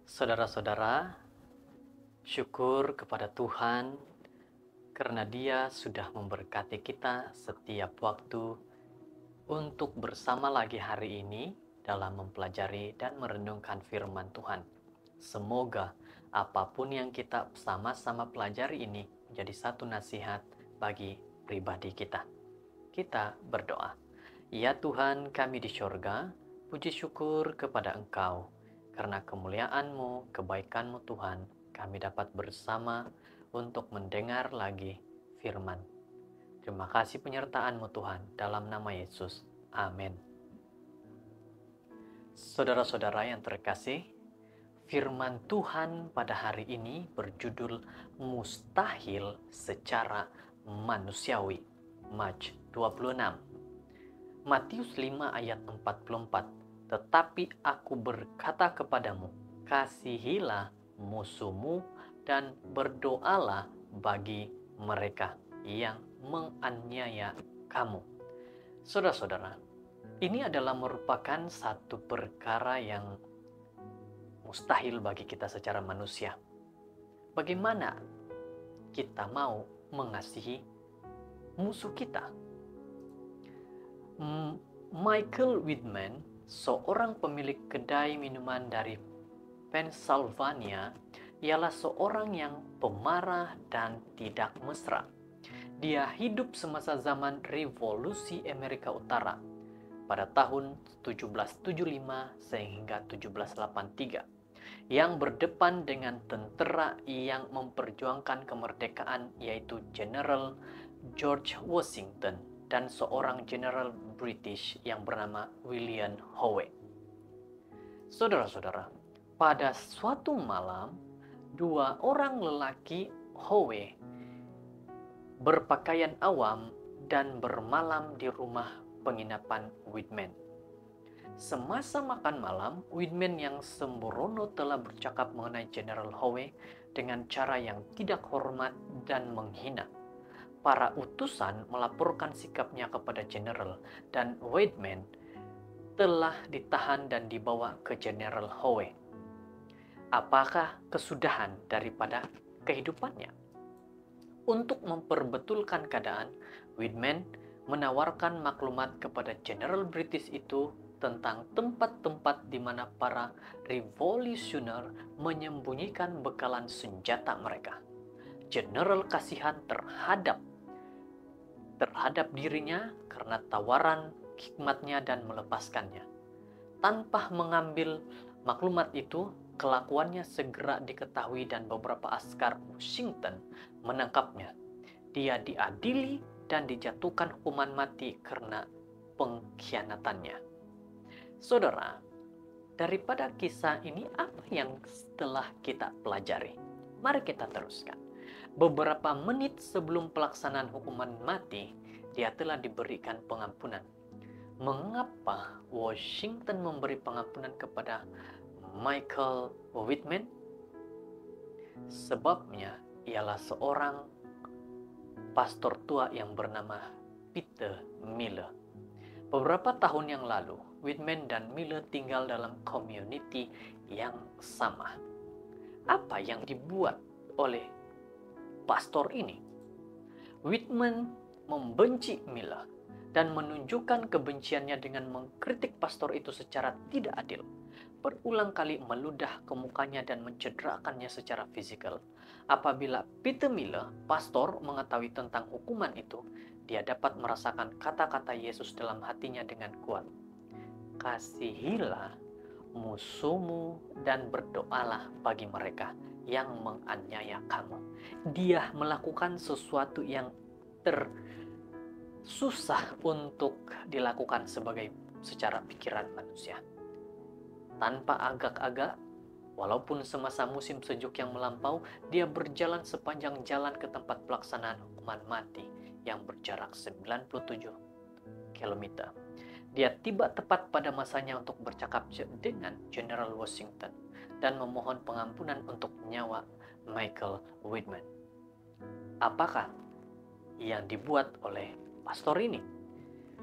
Saudara-saudara, syukur kepada Tuhan karena Dia sudah memberkati kita setiap waktu untuk bersama lagi hari ini dalam mempelajari dan merenungkan firman Tuhan. Semoga apapun yang kita sama-sama pelajari ini menjadi satu nasihat bagi pribadi kita. Kita berdoa. Ya Tuhan kami di syurga, puji syukur kepada Engkau. Karena kemuliaan-Mu, kebaikan-Mu Tuhan, kami dapat bersama untuk mendengar lagi firman. Terima kasih penyertaan-Mu Tuhan, dalam nama Yesus. Amin. Saudara-saudara yang terkasih, firman Tuhan pada hari ini berjudul Mustahil Secara Manusiawi. Maj 26. Matius 5 ayat 44. Tetapi aku berkata kepadamu, kasihilah musuhmu dan berdoalah bagi mereka yang menganiaya kamu. Saudara-saudara, ini adalah merupakan satu perkara yang mustahil bagi kita secara manusia. Bagaimana kita mau mengasihi musuh kita? Michael Whitman, seorang pemilik kedai minuman dari Pennsylvania, ialah seorang yang pemarah dan tidak mesra. Dia hidup semasa zaman Revolusi Amerika Utara pada tahun 1775 sehingga 1783, yang berdepan dengan tentara yang memperjuangkan kemerdekaan, yaitu General George Washington dan seorang General British yang bernama William Howe. Saudara-saudara, pada suatu malam, dua orang lelaki Howe berpakaian awam dan bermalam di rumah penginapan Whitman. Semasa makan malam, Whitman yang sembrono telah bercakap mengenai General Howe dengan cara yang tidak hormat dan menghina. Para utusan melaporkan sikapnya kepada General, dan Whitman telah ditahan dan dibawa ke General Howe. Apakah kesudahan daripada kehidupannya? Untuk memperbetulkan keadaan, Whitman menawarkan maklumat kepada General British itu tentang tempat-tempat di mana para revolusioner menyembunyikan bekalan senjata mereka. General kasihan terhadap dirinya karena tawaran hikmatnya dan melepaskannya. Tanpa mengambil maklumat itu, kelakuannya segera diketahui dan beberapa askar Washington menangkapnya. Dia diadili dan dijatuhkan hukuman mati karena pengkhianatannya. Saudara, daripada kisah ini apa yang telah kita pelajari? Mari kita teruskan. Beberapa menit sebelum pelaksanaan hukuman mati, dia telah diberikan pengampunan. Mengapa Washington memberi pengampunan kepada Michael Whitman? Sebabnya ialah seorang pastor tua yang bernama Peter Miller. Beberapa tahun yang lalu, Whitman dan Miller tinggal dalam community yang sama. Apa yang dibuat oleh pastor ini? Whitman membenci Miller dan menunjukkan kebenciannya dengan mengkritik pastor itu secara tidak adil. Berulang kali meludah ke mukanya dan mencederakannya secara fisikal. Apabila Peter Miller, pastor, mengetahui tentang hukuman itu, dia dapat merasakan kata-kata Yesus dalam hatinya dengan kuat. Kasihilah musuhmu dan berdoalah bagi mereka yang menganiaya kamu. Dia melakukan sesuatu yang susah untuk dilakukan secara pikiran manusia. Tanpa agak-agak, walaupun semasa musim sejuk yang melampau, dia berjalan sepanjang jalan ke tempat pelaksanaan hukuman mati yang berjarak 97 km. Dia tiba tepat pada masanya untuk bercakap dengan General Washington dan memohon pengampunan untuk nyawa Michael Whitman. Apakah yang dibuat oleh pastor ini?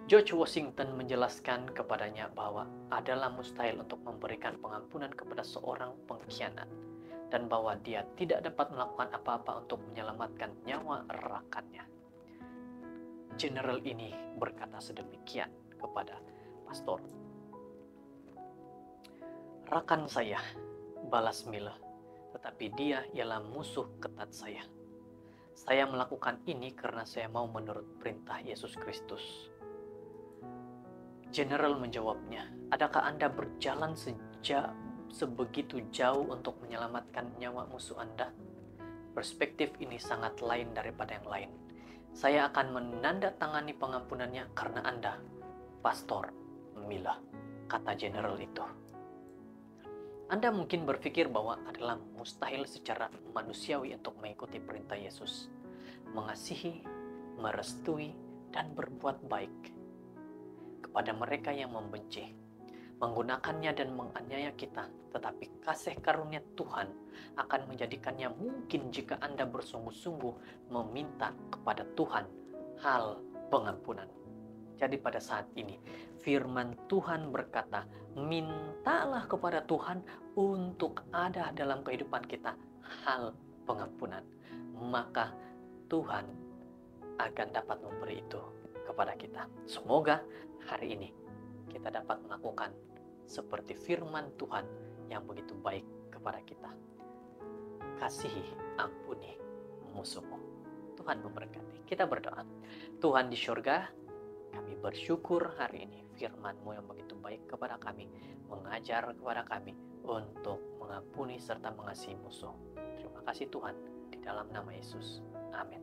George Washington menjelaskan kepadanya bahwa adalah mustahil untuk memberikan pengampunan kepada seorang pengkhianat dan bahwa dia tidak dapat melakukan apa-apa untuk menyelamatkan nyawa rekannya. Jenderal ini berkata sedemikian kepada pastor. "Rakan saya," balas Miller, "tetapi dia ialah musuh ketat saya. Saya melakukan ini karena saya mau menurut perintah Yesus Kristus." Jenderal menjawabnya, "Adakah Anda berjalan sebegitu jauh untuk menyelamatkan nyawa musuh Anda? Perspektif ini sangat lain daripada yang lain. Saya akan menandatangani pengampunannya karena Anda, Pastor Miller," kata jenderal itu. Anda mungkin berpikir bahwa adalah mustahil secara manusiawi untuk mengikuti perintah Yesus, mengasihi, merestui, dan berbuat baik kepada mereka yang membenci, menggunakannya dan menganiaya kita. Tetapi kasih karunia Tuhan akan menjadikannya mungkin jika Anda bersungguh-sungguh meminta kepada Tuhan hal pengampunan. Jadi pada saat ini firman Tuhan berkata, mintalah kepada Tuhan untuk ada dalam kehidupan kita hal pengampunan. Maka Tuhan akan dapat memberi itu kepada kita. Semoga hari ini kita dapat melakukan seperti firman Tuhan yang begitu baik kepada kita. Kasihi, ampuni musuhmu. Tuhan memberkati. Kita berdoa. Tuhan di surga, kami bersyukur hari ini firman-Mu yang begitu baik kepada kami, mengajar kepada kami untuk mengampuni serta mengasihi musuh. Terima kasih Tuhan, di dalam nama Yesus. Amin.